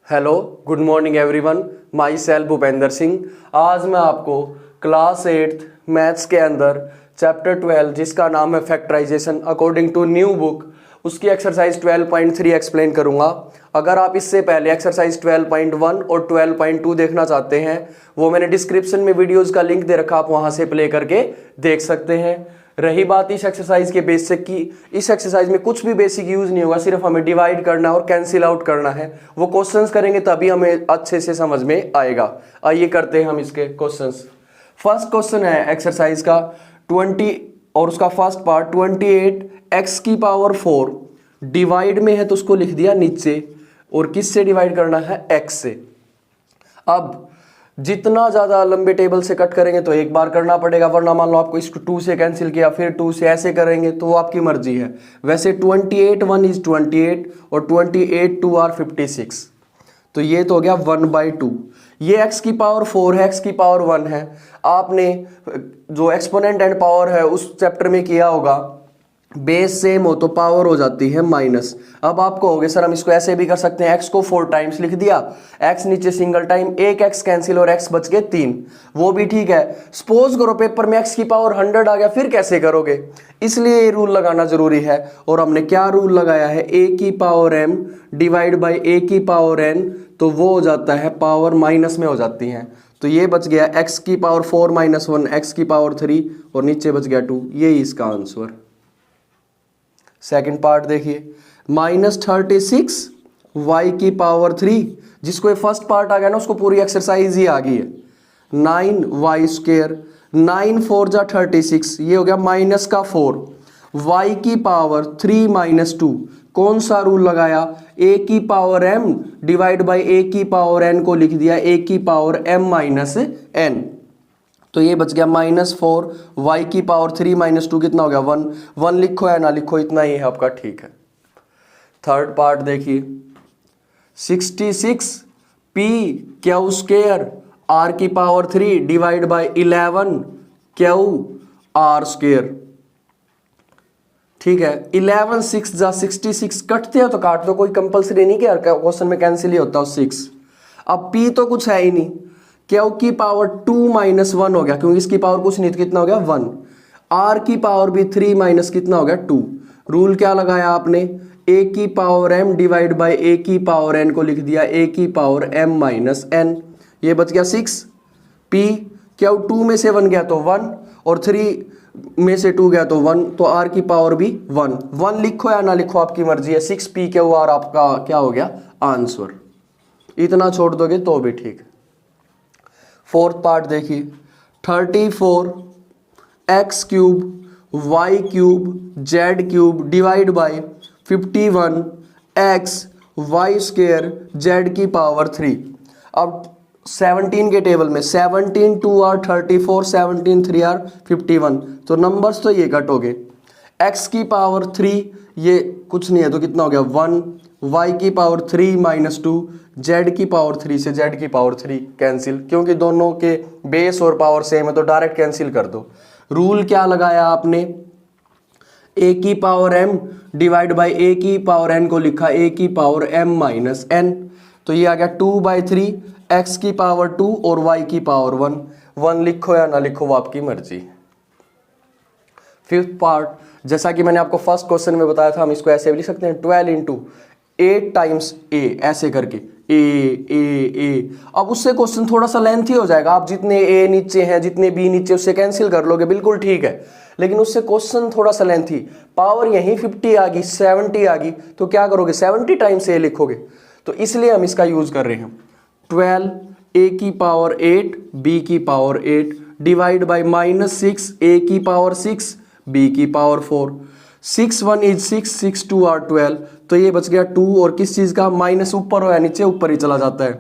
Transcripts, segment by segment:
Hello, good morning everyone. My self Bhupendra Singh. आज मैं आपको क्लास 8 मैथ्स के अंदर चैप्टर 12 जिसका नाम है factorization according to new book, उसकी एक्सरसाइज 12.3 एक्सप्लेन करूंगा। अगर आप इससे पहले एक्सरसाइज 12.1 और 12.2 देखना चाहते हैं, वो मैंने डिस्क्रिप्शन में वीडियोज़ का लिंक दे रखा, आप वहाँ से प्ले करके देख सकते हैं। रही बात इस एक्सरसाइज के बेसिक की, इस एक्सरसाइज में कुछ भी बेसिक यूज नहीं होगा, सिर्फ हमें डिवाइड करना और कैंसिल आउट करना है। वो क्वेश्चंस करेंगे तभी हमें अच्छे से समझ में आएगा। आइए करते हैं हम इसके क्वेश्चंस। फर्स्ट क्वेश्चन है एक्सरसाइज का 20 और उसका फर्स्ट पार्ट 28 x की पावर 4 डिवाइड में है तो उसको लिख दिया नीचे, और किससे डिवाइड करना है? x से। अब जितना ज्यादा लंबे टेबल से कट करेंगे तो एक बार करना पड़ेगा, वरना मान लो आपको इसको 2 से कैंसिल किया फिर 2 से ऐसे करेंगे तो वो आपकी मर्जी है। वैसे 28 1 इज 28 और 28 2 आर 56, तो ये तो हो गया 1/2। ये x की पावर 4 है, x की पावर 1 है। आपने जो एक्सपोनेंट एंड पावर है उस चैप्टर में किया होगा, बेस सेम हो तो पावर हो जाती है माइनस। अब आप कहोगे सर हम इसको ऐसे भी कर सकते हैं, x को 4 टाइम्स लिख दिया, x नीचे सिंगल टाइम, एक x कैंसिल और x बच गए 3, वो भी ठीक है। सपोज करो पेपर में x की पावर 100 आ गया, फिर कैसे करोगे? इसलिए ये रूल लगाना जरूरी है। और हमने क्या रूल लगाया है? a की power m divide by a की पावर n, तो वो हो जाता है पावर माइनस में हो जाती है। तो ये बच गया x की पावर 4 - 1 x की पावर 3 और नीचे बच गया 2, यही इसका आंसर। सेकंड पार्ट देखिए, -36 y की पावर 3, जिसको ये फर्स्ट पार्ट आ गया ना उसको पूरी एक्सरसाइज ही आ गई है। 9y², 9 4 जा 36, ये हो गया माइनस का 4, y की पावर 3 - 2। कौन सा रूल लगाया? a की power m divide by a की पावर n को लिख दिया a की पावर m - n, तो ये बच गया -4, y की पावर 3 - 2 कितना हो गया? 1। 1 लिखो या ना लिखो, इतना ही है आपका, ठीक है। थर्ड पार्ट देखिए, 66 p² r की पावर 3 डिवाइड बाई 11 qr²। ठीक है, 11 6 जा 66, कटते हो तो काट दो, कोई कंपलसरी नहीं कि क्वेश्चन में कैंसिल ही होता है 6। अब p तो कुछ है ही नहीं, क्यू की पावर 2 - 1 हो गया, क्योंकि इसकी पावर कुछ नहीं तो कितना हो गया? 1। आर की पावर भी 3 माइनस कितना हो गया? 2। रूल क्या लगाया आपने? a की power m divide by a की पावर n को लिख दिया a की पावर m - n, ये बच गया 6। p क्यू 2 में से 1 गया तो 1 और 3 में से 2 गया तो 1, तो r की पावर भी 1। 1 लिखो या ना लिखो आपकी मर्जी है, 6p/r आपका क्या हो गया? आंसर। इतना छोड़ दोगे तो भी ठीक है। फोर्थ पार्ट देखिए, 34 x³ y³ z³ divide by 51 x y² z की पावर 3। अब 17 के टेबल में 17 2 आर 34, 17 3 आर 51, तो नंबर्स तो ये कटोगे। x की पावर 3 ये कुछ नहीं है तो कितना हो गया? 1, y की पावर 3 - 2, z की पावर 3 से z की पावर 3 कैंसिल, क्योंकि दोनों के बेस और पावर सेम है तो डायरेक्ट कैंसिल कर दो। रूल क्या लगाया आपने? a की power m divide by a की पावर n को लिखा a की पावर m - n, तो ये आ गया 2/3, x की पावर 2 और y की पावर 1। 1 लिखो या ना लिखो वो आपकी मर्जी। फिफ्थ पार्ट, जैसा कि मैंने आपको फर्स्ट क्वेश्चन में बताया था, हम इसको ऐसे भी लिख सकते हैं 12 × 8 टाइम्स a, ऐसे करके a। अब उससे क्वेश्चन थोड़ा सा लेंथी हो जाएगा, आप जितने a नीचे हैं जितने b नीचे उससे कैंसिल कर लोगे, बिल्कुल ठीक है, लेकिन उससे क्वेश्चन थोड़ा सा लेंथी। पावर यहीं 50 आ गई, 70 आ गई, तो क्या करोगे? 70 टाइम्स a लिखोगे, तो इसलिए हम इसका यूज कर रहे हैं। 12 a की पावर 8 b की पावर 8 डिवाइड बाई -6 a की पावर 6 b की पावर 4। 6 1 इज 6, 6 2 आर 12, तो ये बच गया 2, और किस चीज का? माइनस ऊपर हो या नीचे? ऊपर ही चला जाता है।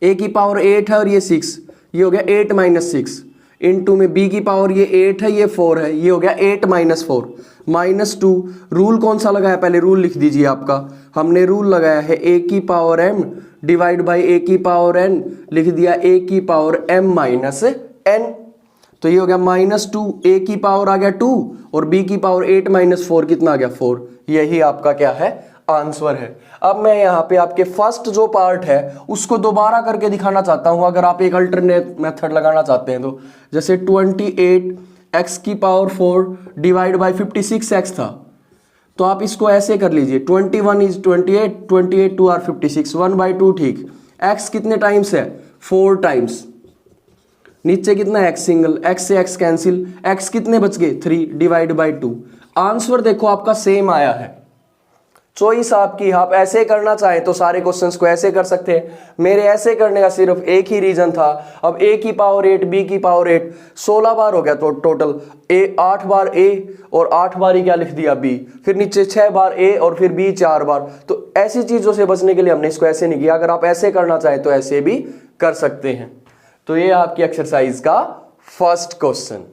a की पावर 8 है और ये 6, ये हो गया 8 - 6 इनटू में b की पावर ये 8 है ये 4 है, ये हो गया 8 - 4 -2। रूल कौन सा लगाया? पहले रूल लिख दीजिए आपका। हमने रूल लगाया है a की power m divide by a की पावर n, लिख दिया a की पावर m - n, तो ये हो गया -2, a की पावर आ गया 2 और b की पावर 8 - 4 कितना आ गया? 4। यही आपका क्या है? आंसर है। अब मैं यहाँ पे आपके फर्स्ट जो पार्ट है उसको दोबारा करके दिखाना चाहता हूँ, अगर आप एक अल्टरनेट मेथड लगाना चाहते हैं तो। जैसे 28x की पावर 4 डिवाइड बाई 56x था, तो आप इसको ऐसे कर लीजिए 21 इज 28, 28 2 आर 56, 1/2 ठीक। x कितने टाइम्स है? 4 टाइम्स। नीचे कितना है? x सिंगल, x से x कैंसिल, x कितने बच गए? 3 डिवाइड बाई 2। आंसर देखो आपका सेम आया है। चॉइस आपकी, आप ऐसे करना चाहें तो सारे क्वेश्चंस को ऐसे कर सकते हैं। मेरे ऐसे करने का सिर्फ एक ही रीजन था। अब a की पावर 8 b की पावर 8 16 बार हो गया तो टोटल 8 बार a और 8 बार ही क्या लिख दिया b, फिर नीचे 6 बार a और फिर b 4 बार। तो ऐसी चीजों से बचने के लिए हमने इसको ऐसे नहीं किया। अगर आप ऐसे करना चाहें तो ऐसे भी कर सकते हैं। तो ये आपकी एक्सरसाइज का first question.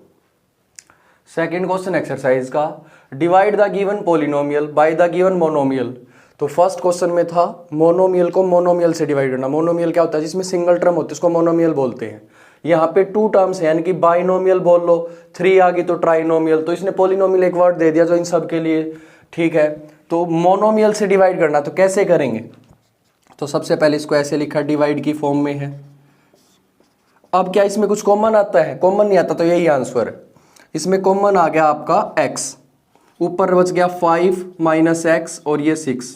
Second question exercise का, divide the given polynomial by the given monomial. तो फर्स्ट क्वेश्चन में था मोनोमियल को मोनोमियल से डिवाइड करना। मोनोमियल क्या होता है? जिसमें सिंगल टर्म होती है उसको मोनोमियल बोलते हैं। यहाँ पे 2 टर्म्स है, यानी कि बाइनोमियल बोल लो, 3 आ गई तो ट्राइनोमियल। तो इसने पॉलिनोमियल एक वर्ड दे दिया जो इन सब के लिए ठीक है। तो मोनोमियल से डिवाइड करना, तो कैसे करेंगे? तो सबसे पहले इसको ऐसे लिखा, डिवाइड की फॉर्म में है। अब क्या इसमें कुछ कॉमन आता है? कॉमन नहीं आता, तो यही आंसर है। इसमें कॉमन आ गया आपका x, ऊपर बच गया 5 माइनस एक्स और ये 6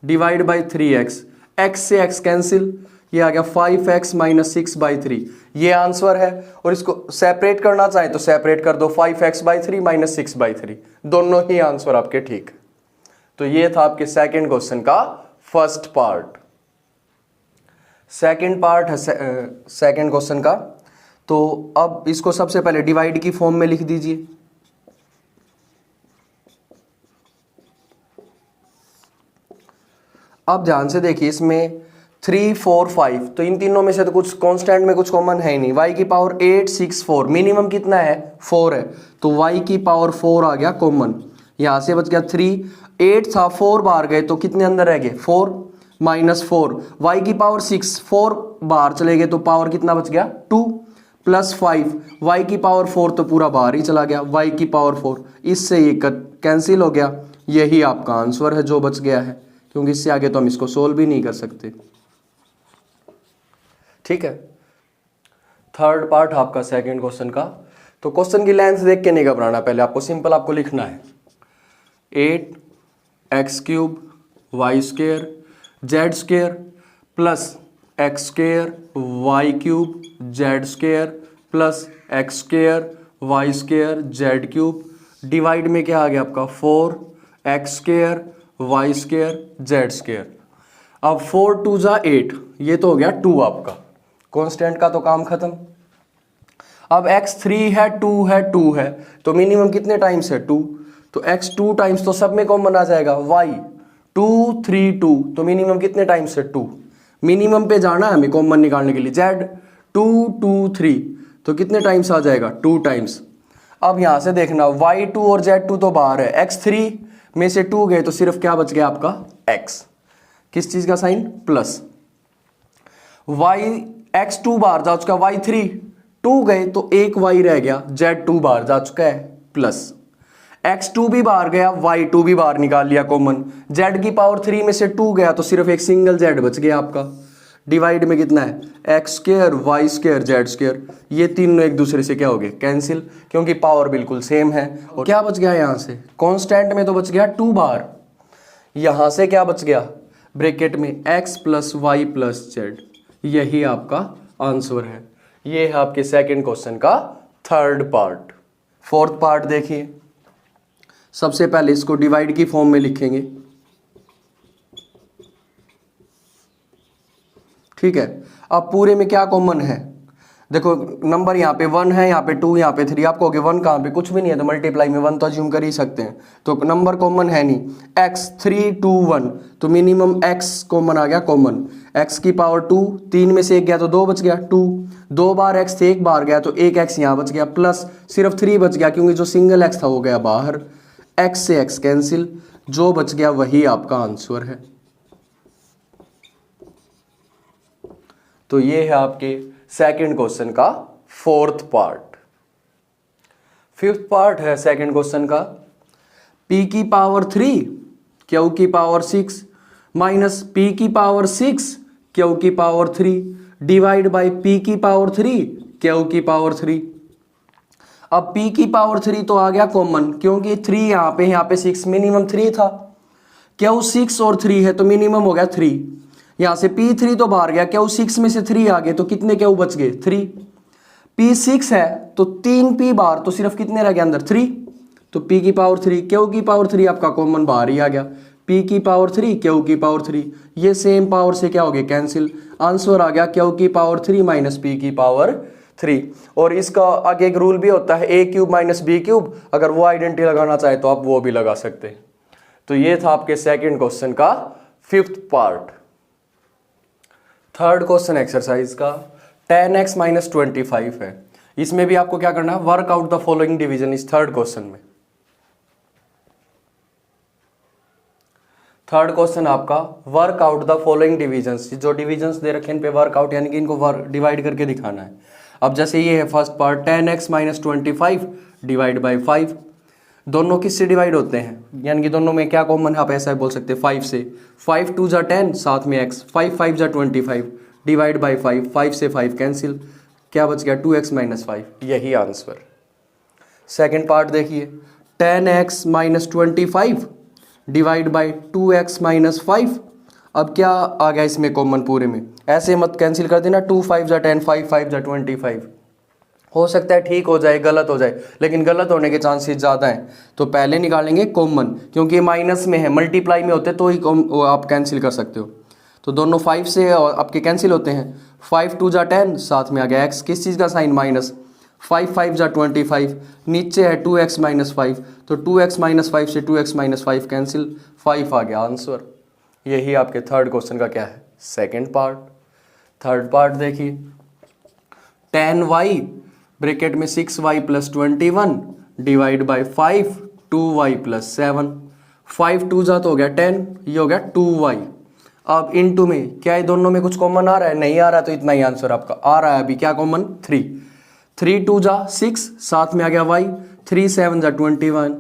डिवाइड बाई 3x, x से x कैंसिल, ये आ गया 5x माइनस 6/3, ये आंसर है। और इसको सेपरेट करना चाहे तो सेपरेट कर दो, 5x/3 माइनस 6/3, दोनों ही आंसर आपके ठीक। तो ये था आपके सेकेंड क्वेश्चन का फर्स्ट पार्ट। सेकेंड पार्ट है सेकेंड क्वेश्चन का। तो अब इसको सबसे पहले डिवाइड की फॉर्म में लिख दीजिए। अब ध्यान से देखिए, इसमें 3 4 5, तो इन तीनों में से तो कुछ कांस्टेंट में कुछ कॉमन है ही नहीं। y की पावर 8 6 4, मिनिमम कितना है? 4 है, तो y की पावर 4 आ गया कॉमन। यहां से बच गया 3, 8 था 4 बाहर गए तो कितने अंदर रह गए? 4 माइनस 4, y की पावर 6, 4 बाहर चले गए तो पावर कितना बच गया? 2 प्लस 5, y की पावर 4 तो पूरा बाहर ही चला गया, y की पावर 4, इससे ये कैंसिल हो गया। यही आपका आंसर है जो बच गया है, क्योंकि इससे आगे तो हम इसको सोल्व भी नहीं कर सकते। ठीक है, थर्ड पार्ट आपका सेकंड क्वेश्चन का। तो क्वेश्चन की लेंथ देख के नहीं घबराना, पहले आपको सिंपल आपको लिखना है 8x³ y² z² plus x² y³ z² plus x² y² z³ divide में क्या आ गया आपका 4x² y² z²। अब 4 2 जा 8, ये तो हो गया 2 आपका, कांस्टेंट का तो काम खत्म। अब x 3 है 2 है 2 है, तो मिनिमम कितने टाइम्स है? 2, तो x 2 टाइम्स, तो सब में कॉमन आ जाएगा। y 2 3 2, तो मिनिमम कितने टाइम्स है? 2, मिनिमम पे जाना है हमें कॉमन निकालने के लिए। z 2 2 3, तो कितने टाइम्स आ जाएगा? 2 टाइम्स। अब यहां से देखना y2 और z2 तो बाहर है, x3 में से 2 गए तो सिर्फ क्या बच गया आपका? x, किस चीज का साइन? प्लस। x2 बाहर जा चुका, y3 2 गए तो एक y रह गया, z2 बाहर जा चुका है, प्लस x2 भी बाहर गया, y2 भी बाहर निकाल लिया कॉमन, z की पावर 3 में से 2 गया तो सिर्फ एक सिंगल z बच गया आपका। डिवाइड में कितना है? x² y² z², ये तीनों एक दूसरे से क्या हो गए? कैंसिल, क्योंकि पावर बिल्कुल सेम है। और क्या बच गया यहां से? कांस्टेंट में तो बच गया 2 बार, यहां से क्या बच गया? ब्रैकेट में x plus y plus z, यही आपका आंसर है। ये है आपके सेकंड क्वेश्चन का थर्ड पार्ट। फोर्थ पार्ट देखिए, सबसे पहले इसको डिवाइड की फॉर्म में लिखेंगे। ठीक है, अब पूरे में क्या कॉमन है? देखो नंबर यहाँ पे 1 है, यहाँ पे 2, यहाँ पे 3, आपको 1 कहाँ पे? कुछ भी नहीं है, तो मल्टीप्लाई में 1 तो अज्यूम कर ही सकते हैं, तो नंबर कॉमन है नहीं। x 3 2 1, तो मिनिमम x कॉमन आ गया कॉमन, x की पावर 2, 3 में से 1 गया तो 2 बच गया 2, 2 बार x थे 1 बार गया तो 1 x यहाँ बच गया, प्लस सिर्फ 3 बच गया क्योंकि जो सिंगल x था वो गया बाहर, x से x कैंसिल, जो बच गया वही आपका आंसर है। तो ये है आपके सेकंड क्वेश्चन का फोर्थ पार्ट। फिफ्थ पार्ट है सेकंड क्वेश्चन का, p की पावर 3 क्यू की पावर 6 माइनस पी की पावर 6 क्यू की पावर 3 डिवाइड बाय पी की पावर 3 क्यू की पावर 3। अब p की पावर 3 तो आ गया कॉमन, क्योंकि 3 यहाँ पे 6 मिनिमम 3 था, क्यू 6 और 3 है तो मिनिमम हो गया 3। यहाँ से p3 तो बाहर गया, क्यू 6 में से 3 आ गए तो कितने क्यू बच गए 3। p6 है तो 3p बाहर, तो सिर्फ कितने रह गए अंदर 3, तो p की पावर 3 क्यू की पावर 3 आपका कॉमन बाहर ही आ गया, p की पावर 3 क्यू की पावर 3, ये सेम पावर से क्या हो गया कैंसिल, आंसर आ गया क्यू की पावर 3 माइनस p की पावर 3। और इसका आगे एक रूल भी होता है a cube minus b cube, अगर वो आइडेंटिटी लगाना चाहे तो आप वो भी लगा सकते हैं। तो ये था आपके सेकंड क्वेश्चन का 5th part. Third question exercise का 10x माइनस 25 है। इसमें भी आपको क्या करना है, work out the following division इस थर्ड क्वेश्चन में। थर्ड क्वेश्चन आपका work out the following divisions, जो डिविजन्स दे रखे हैं इन पे वर्कआउट यानी कि इनको वर्क डिवाइड करके दिखाना है। अब जैसे ये है first part 10x minus 25 divide by 5, दोनों किससे डिवाइड होते हैं, यानी कि दोनों में क्या कॉमन है, आप ऐसा बोल सकते हैं 5 से, 5 2 जा 10 साथ में x, 5 5 जा 25 डिवाइड बाई 5, 5 से 5 कैंसिल, क्या बच गया 2x माइनस 5, यही आंसर। सेकेंड पार्ट देखिए 10x minus 25 divide by 2x minus 5, अब क्या आ गया इसमें कॉमन पूरे में, ऐसे मत कैंसिल कर देना, 2 5 जा 10 5 5 जा 25, हो सकता है ठीक हो जाए गलत हो जाए, लेकिन गलत होने के चांसेस ज़्यादा हैं, तो पहले निकालेंगे कॉमन, क्योंकि माइनस में है, मल्टीप्लाई में होते तो ही आप कैंसिल कर सकते हो, तो दोनों 5 से आपके कैंसिल होते हैं, 5 2 जा 10 साथ में आ गया x, किस चीज़ का साइन माइनस, 5 5 जा 25 नीचे है 2x माइनस 5, तो 2x माइनस 5 से 2x माइनस 5 कैंसिल, 5 आ गया आंसर। यही आपके थर्ड क्वेश्चन का क्या है, सेकंड पार्ट। थर्ड पार्ट देखिए 10y ब्रैकेट में 6y plus 21 divide by 5 2y plus 7, 5 2 जा तो हो गया 10, ये हो गया 2y। अब इनटू में क्या है, दोनों में कुछ कॉमन आ रहा है, नहीं आ रहा, तो इतना ही आंसर आपका आ रहा है। अभी क्या कॉमन 3, 3 2 जा 6 साथ में आ गया y, 3 7 जा 21,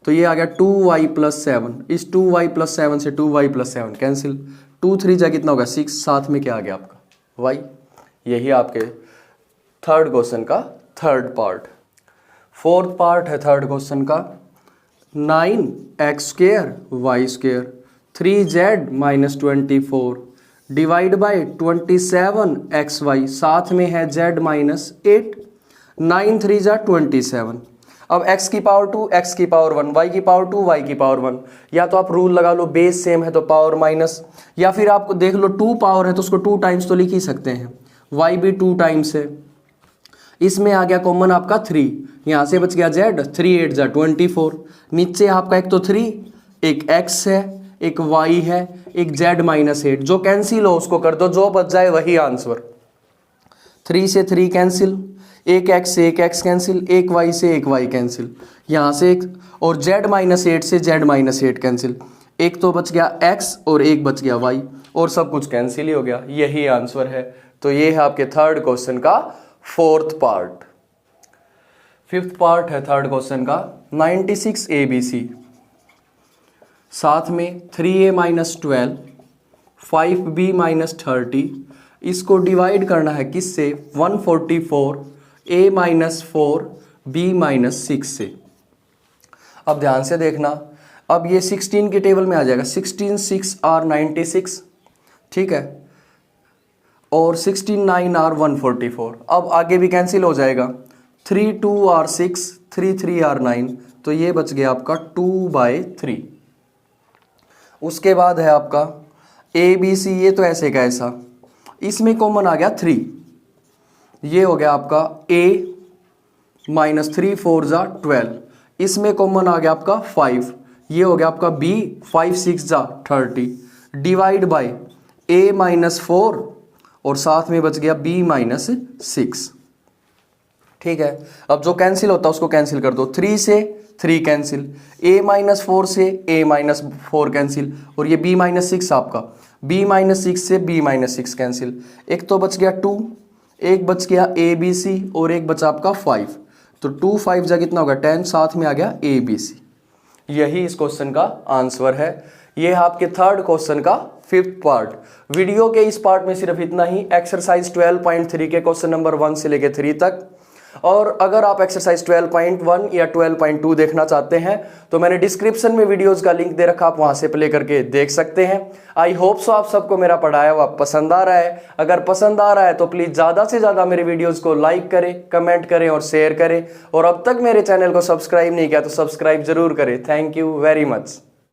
तो ये आ गया 2y प्लस 7, इस 2y प्लस 7 से 2y प्लस 7 कैंसिल, 2 3 जा कितना होगा 6, साथ में क्या आ गया आपका y। यही आपके थर्ड क्वेश्चन का थर्ड पार्ट। फोर्थ पार्ट है थर्ड क्वेश्चन का 9x square y square 3z minus 24 divide by 27xy, साथ में है z माइनस 8, 9 3 जा 27। अब x की पावर 2 x की पावर 1 y की पावर 2 y की पावर 1, या तो आप रूल लगा लो बेस सेम है तो पावर माइनस, या फिर आप देख लो 2 पावर है तो उसको 2 टाइम्स तो लिख ही सकते हैं, y भी 2 टाइम्स है। इसमें आ गया कॉमन आपका 3, यहाँ से बच गया z, 3 8 जा 24, नीचे आपका एक तो 3 एक x है एक y है एक z माइनस 8, जो कैंसिल हो उसको कर दो, जो बच जाए वही आंसर। 3 से 3 कैंसिल, एक x से एक x कैंसिल, एक y से एक y कैंसिल, यहाँ से एक, और z माइनस 8 से z माइनस 8 कैंसिल, एक तो बच गया x और एक बच गया y, और सब कुछ कैंसिल ही हो गया, यही आंसर है। तो ये है आपके थर्ड क्वेश्चन का फोर्थ पार्ट। फिफ्थ पार्ट है थर्ड क्वेश्चन का 96 ABC, साथ में 3a माइनस 12 5b माइनस 30, इसको डिवाइड करना है किससे 144 a माइनस 4 b माइनस 6 से। अब ध्यान से देखना, अब ये 16 के टेबल में आ जाएगा, 16 6 आर 96, ठीक है, और 16 9 आर 144, अब आगे भी कैंसिल हो जाएगा, 3 2 आर 6 3 3 आर 9, तो ये बच गया आपका 2/3। उसके बाद है आपका ABC, ये तो ऐसे का ऐसा, इसमें कॉमन आ गया 3, ये हो गया आपका a माइनस 3 4 जा 12, इसमें कॉमन आ गया आपका 5, ये हो गया आपका b 5 6 जा 30 डिवाइड बाय a माइनस 4 और साथ में बच गया b माइनस 6, ठीक है। अब जो कैंसिल होता है उसको कैंसिल कर दो, 3 से 3 कैंसिल, a माइनस 4 से a माइनस 4 कैंसिल, और ये b माइनस 6 आपका, b माइनस 6 से b माइनस 6 कैंसिल, एक तो बच गया 2, एक बच गया ABC और एक बचा आपका 5, तो 2 5 जा कितना होगा 10, साथ में आ गया ABC। यही इस क्वेश्चन का आंसर है। ये है आपके थर्ड क्वेश्चन का फिफ्थ पार्ट। वीडियो के इस पार्ट में सिर्फ इतना ही, एक्सरसाइज 12.3 के क्वेश्चन नंबर 1 से लेके 3 तक। और अगर आप एक्सरसाइज 12.1 या 12.2 देखना चाहते हैं तो मैंने डिस्क्रिप्शन में वीडियोस का लिंक दे रखा, आप वहां से प्ले करके देख सकते हैं। आई होप सो आप सबको मेरा पढ़ाया हुआ पसंद आ रहा है। अगर पसंद आ रहा है तो प्लीज ज्यादा से ज्यादा मेरे वीडियोस को लाइक करें, कमेंट करें और शेयर करें। और अब तक मेरे चैनल को सब्सक्राइब नहीं किया तो सब्सक्राइब जरूर करें। Thank you very much.